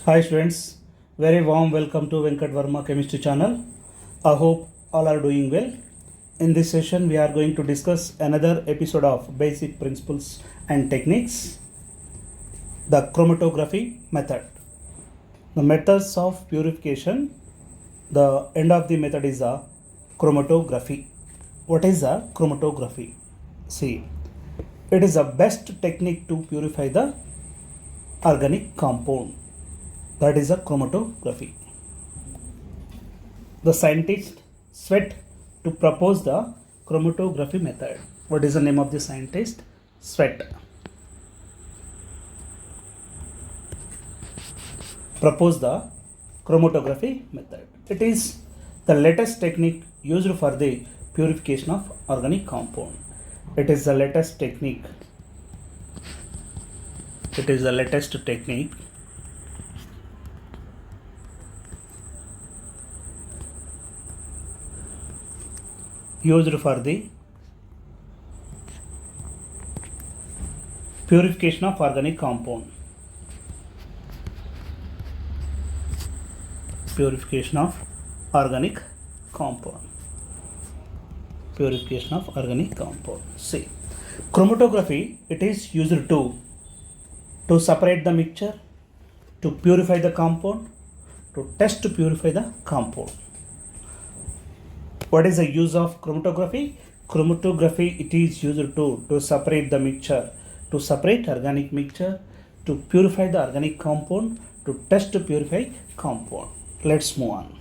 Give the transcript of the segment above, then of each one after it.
Hi students, very warm welcome to Venkat Varma Chemistry channel. I hope all are doing well. In this session we are going to discuss another episode of basic principles and techniques. The chromatography method. The methods of purification. The end of the method is a chromatography. What is a chromatography? See, it is the best technique to purify the organic compound. That is a chromatography. The scientist Sweat to propose the chromatography method. What is the name of the scientist? Sweat. Propose the chromatography method. It is the latest technique used for the purification of organic compound. It is the latest technique. It is the latest technique used for the purification of organic compound. Purification of organic compound. Purification of organic compound. See, chromatography, it is used to separate the mixture, to purify the compound, to test to purify the compound. What is the use of chromatography? Chromatography, it is used to separate the mixture, to separate organic mixture, to purify the organic compound, to test to purify compound. Let's move on.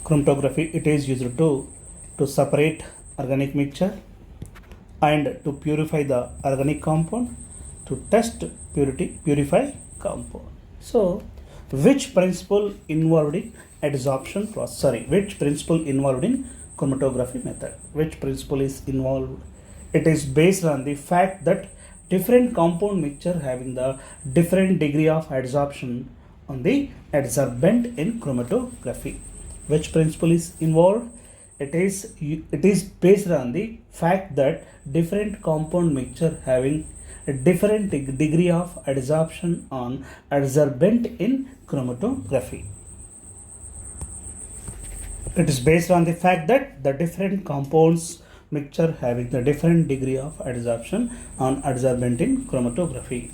Chromatography, it is used to separate organic mixture and to purify the organic compound, to test purify compound. So, which principle involved in adsorption process? Which principle involved in chromatography method? Which principle is involved? It is based on the fact that different compound mixture having the different degree of adsorption on the adsorbent in chromatography. Which principle is involved? It is based on the fact that different compound mixture having a different degree of adsorption on adsorbent in chromatography. It is based on the fact that the different compounds mixture having the different degree of adsorption on adsorbent in chromatography.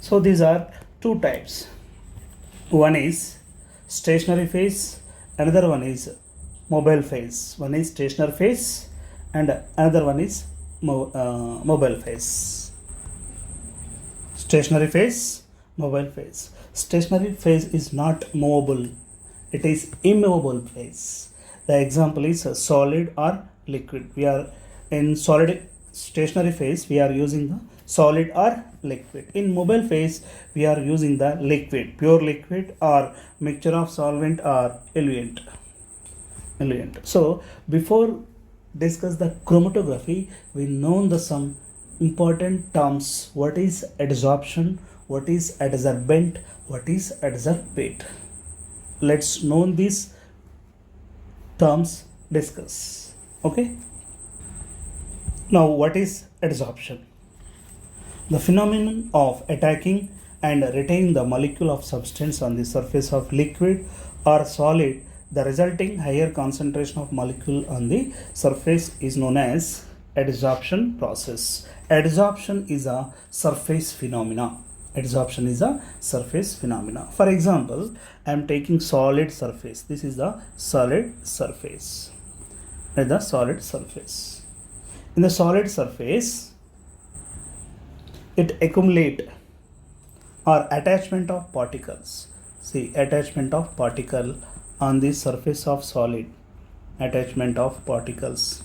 So these are two types. One is stationary phase, another one is mobile phase. One is stationary phase and another one is mobile phase. Stationary phase, mobile phase. Stationary phase is not movable, it is immovable phase. The example is solid or liquid. We are in solid stationary phase, we are using the solid or liquid. In mobile phase, we are using the liquid, pure liquid or mixture of solvent or eluent. So before discuss the chromatography, we know the some important terms. What is adsorption? What is adsorbent? What is adsorbate? Let's know these terms discuss. Okay. Now what is adsorption? The phenomenon of attacking and retaining the molecule of substance on the surface of liquid or solid. The resulting higher concentration of molecule on the surface is known as adsorption process. Adsorption is a surface phenomena. Adsorption is a surface phenomena. For example, I am taking solid surface. This is the solid surface. In the solid surface, it accumulate or attachment of particles. See, attachment of particle on the surface of solid. Attachment of particles.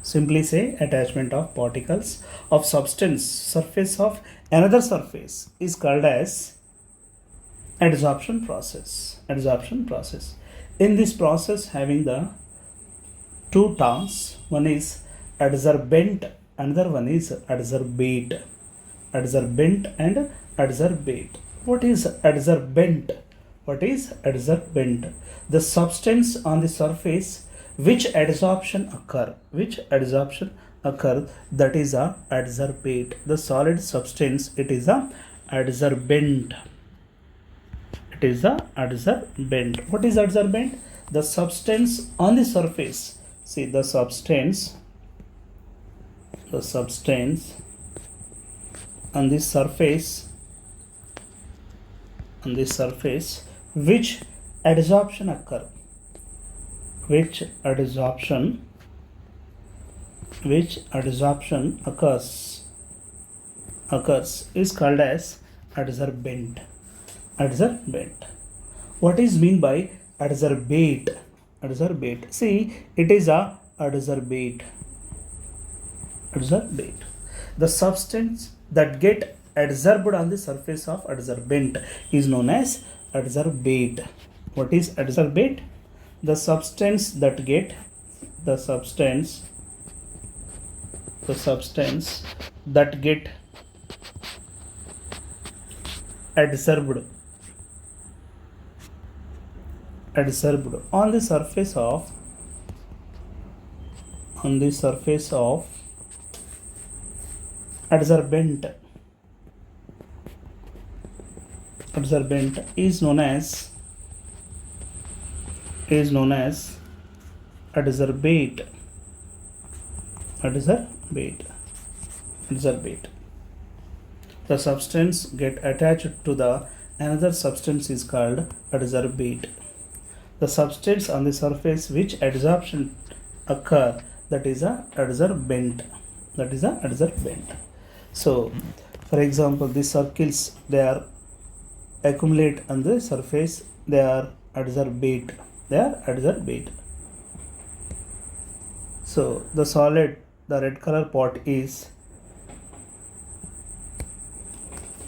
Simply say attachment of particles of substance surface of another surface is called as adsorption process. Adsorption process. In this process having the two terms, one is adsorbent, another one is adsorbate. Adsorbent and adsorbate. What is adsorbent? What is adsorbent? The substance on the surface which adsorption occur, that is a adsorbate. The solid substance, it is a adsorbent. It is the adsorbent. What is adsorbent? The substance on the surface. See the substance on the surface which adsorption occur, which adsorption occurs is called as adsorbent. What is mean by adsorbate? See, it is a adsorbate. The substance that get adsorbed on the surface of adsorbent is known as adsorbate. What is adsorbate? The substance that get adsorbed on the surface of adsorbent is known as adsorbate. The substance get attached to the another substance is called adsorbate. The substance on the surface which adsorption occur, that is a adsorbent. So for example, these circles, they are accumulate on the surface, they are adsorbate. So the solid, the red color part is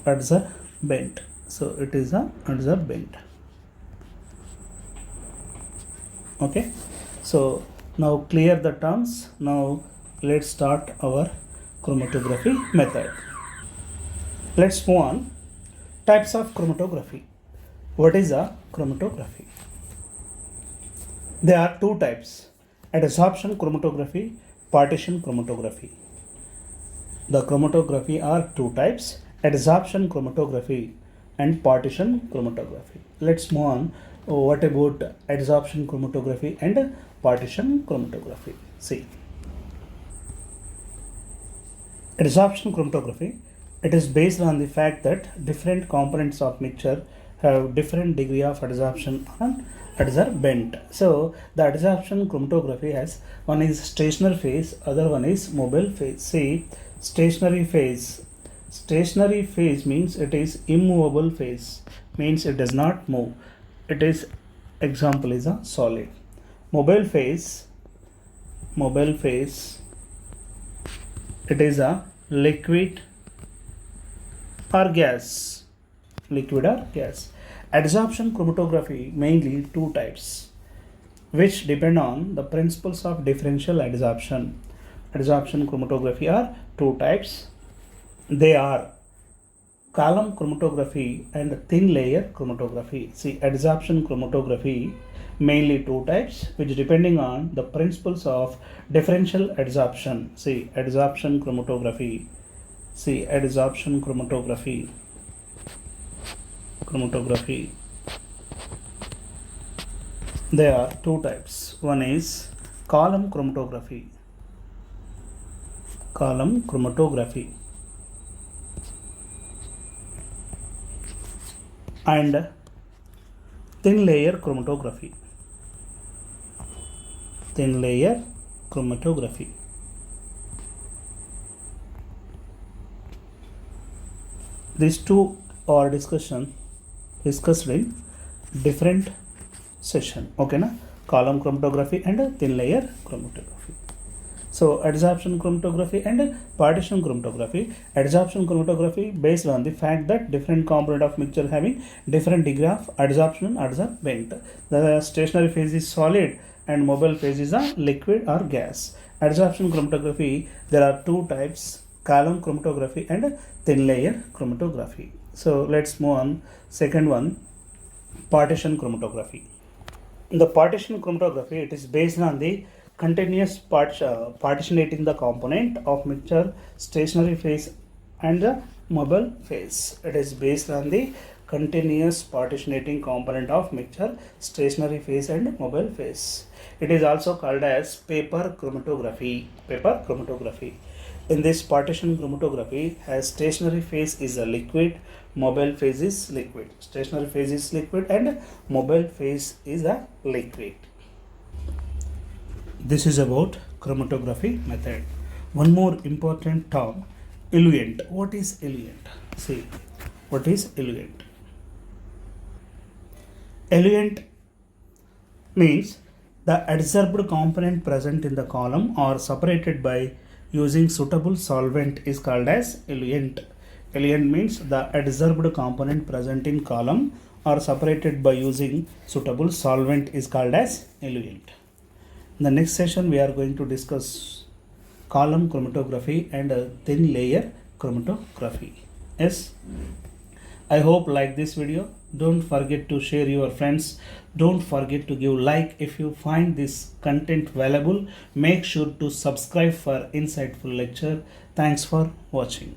adsorbent. So it is a adsorbent. Okay, so now clear the terms. Now let's start our chromatography method. Let's move on. Types of chromatography. What is a chromatography? There are two types: adsorption chromatography, partition chromatography. The chromatography are two types: adsorption chromatography and partition chromatography. Let's move on. What about adsorption chromatography and partition chromatography? See, adsorption chromatography, it is based on the fact that different components of mixture have different degree of adsorption and adsorbent. So the adsorption chromatography has, one is stationary phase, other one is mobile phase. See, stationary phase means it is immovable phase, means it does not move. It is, example is a solid. Mobile phase, it is a liquid or gas. Adsorption chromatography mainly two types, which depend on the principles of differential adsorption. Adsorption chromatography are two types. They are column chromatography and thin layer chromatography. See, adsorption chromatography mainly two types, which depending on the principles of differential adsorption. See, adsorption chromatography. There are two types. One is column chromatography. And thin layer chromatography. These two are discussed in different session. Okay, na? Column chromatography and thin layer chromatography. So adsorption chromatography and partition chromatography. Adsorption chromatography based on the fact that different component of mixture having different degree of adsorption and adsorbent. The stationary phase is solid and mobile phase is a liquid or gas. Adsorption chromatography, there are two types: column chromatography and thin layer chromatography. So let's move on. Second one, partition chromatography. The partition chromatography, it is based on the continuous partitionating the component of mixture, stationary phase and the mobile phase. It is based on the continuous partitioning component of mixture, stationary phase and mobile phase. It is also called as paper chromatography. Paper chromatography. In this partition chromatography, as stationary phase is a liquid, mobile phase is liquid. Stationary phase is liquid and mobile phase is a liquid. This is about chromatography method. One more important term, eluent. What is eluent? See, what is eluent? Eluent means the adsorbed component present in the column or separated by using suitable solvent is called as eluent. Eluent means the adsorbed component present in column or separated by using suitable solvent is called as eluent. In the next session, we are going to discuss column chromatography and thin layer chromatography. Yes, I hope like this video. Don't forget to share your friends. Don't forget to give like if you find this content valuable. Make sure to subscribe for insightful lecture. Thanks for watching.